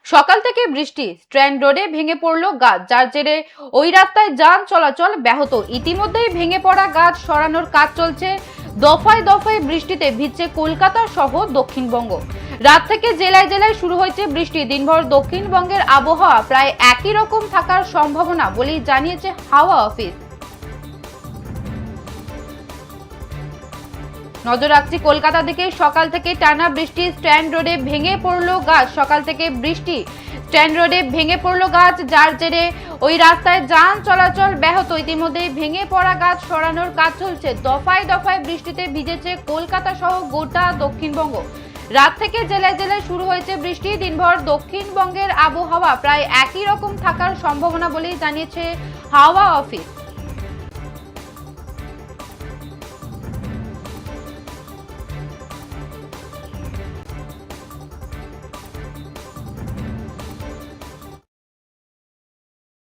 সকাল থেকে বৃষ্টি, স্ট্র্যান্ড রোডে ভেঙে পড়ল গাছ, যার জেরে ওই রাস্তায় যান চলাচল ব্যাহত। ইতিমধ্যেই ভেঙে পড়া গাছ সরানোর কাজ চলছে। দফায় দফায় বৃষ্টিতে ভিজছে কলকাতা সহ দক্ষিণবঙ্গ। রাত থেকে জেলায় জেলায় শুরু হয়েছে বৃষ্টি। দিনভর দক্ষিণবঙ্গের আবহাওয়া প্রায় একই রকম থাকার সম্ভাবনা বলেই জানিয়েছে হাওয়া অফিস। নজর রাখছি কলকাতা দিকে। সকাল থেকে টানা বৃষ্টি, স্ট্যান্ড রোডে ভেঙে পড়লো গাছ। সকাল থেকে বৃষ্টি, স্ট্যান্ড রোডে ভেঙে পড়লো গাছ, যার জেরে ওই রাস্তায় যান চলাচল ব্যাহত। ইতিমধ্যে ভেঙে পড়া গাছ সরানোর কাজ চলছে। দফায় দফায় বৃষ্টিতে ভিজেছে কলকাতা সহ গোটা দক্ষিণবঙ্গ। রাত থেকে জেলায় জেলায় শুরু হয়েছে বৃষ্টি। দিনভর দক্ষিণবঙ্গের আবহাওয়া প্রায় একই রকম থাকার সম্ভাবনা বলেই জানিয়েছে হাওয়া অফিস।